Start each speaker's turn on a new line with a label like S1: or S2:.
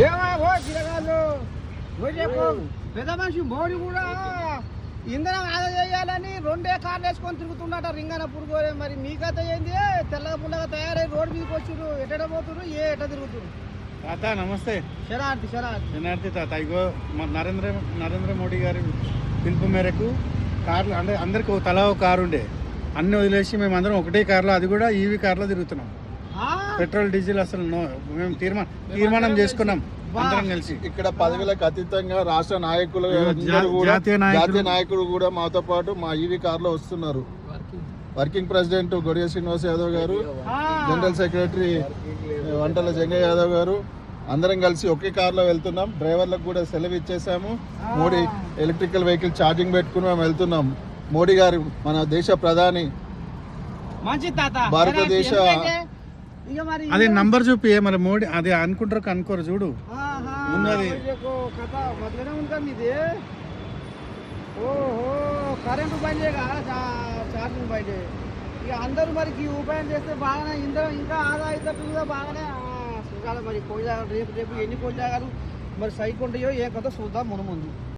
S1: ఏమో గిరగాళ్ళు పెద్ద మనిషి మోడీ కూడా ఇంధనం ఆదా చేయాలని 2 కార్లు వేసుకొని తిరుగుతుండట రింగన పురుగు. మరి మీకైతే ఏంది తెల్లగా పుల్లగా తయారై రోడ్డు మీదకి వచ్చారు, ఎట పోతురు ఎట తిరుగుతురు?
S2: తాత నమస్తే. శనార్థి తాత. ఇగో నరేంద్ర మోడీ గారి పిలుపు మేరకు కార్లు అంటే అందరికి తలా ఒక కారు ఉండే, అన్ని వదిలేసి మేము అందరం ఒకటే కార్లో, అది కూడా ఈవీ కార్లో తిరుగుతున్నాం. పెట్రోల్ డీజిల్ అసలు మేము తీర్మానం చేసుకున్నాం అందరం కలిసి.
S3: ఇక్కడ పదవులకు అతీతంగా రాష్ట్ర నాయకులు జాతీయ నాయకులు కూడా మాతో పాటు మా ఈవీ కార్లో వస్తున్నారు. వర్కింగ్ ప్రెసిడెంట్ గొడియ శ్రీనివాస్ యాదవ్ గారు, జనరల్ సెక్రటరీ వంటల జంగయ్య యాదవ్ గారు, అందరం కలిసి ఒకే కార్లో వెళ్తున్నాం. డ్రైవర్లకు కూడా సెలవు ఇచ్చేసాము. మోడీ ఎలక్ట్రికల్ వెహికల్ ఛార్జింగ్ పెట్టుకుని మేము వెళ్తున్నాం. మోడీ గారు మన దేశ ప్రధాని, భారతదేశ
S2: అది నంబర్ చూపి మరి మోడీ అది అనుకుంటారు అనుకోరు చూడు ఉన్నది.
S1: ఓహో కరెంటు బండే ఛార్జింగ్ బండే. ఇక అందరూ మరి ఈ ఉపాయం చేస్తే బాగానే ఇంధనం ఇంకా ఆదా అవుతుంది బాగానే చూడాలి. మరి రేపు ఎన్ని కోటి జాగాలు మరి సైట్ ఉంటాయో ఏ కథ చూద్దాం ముందు.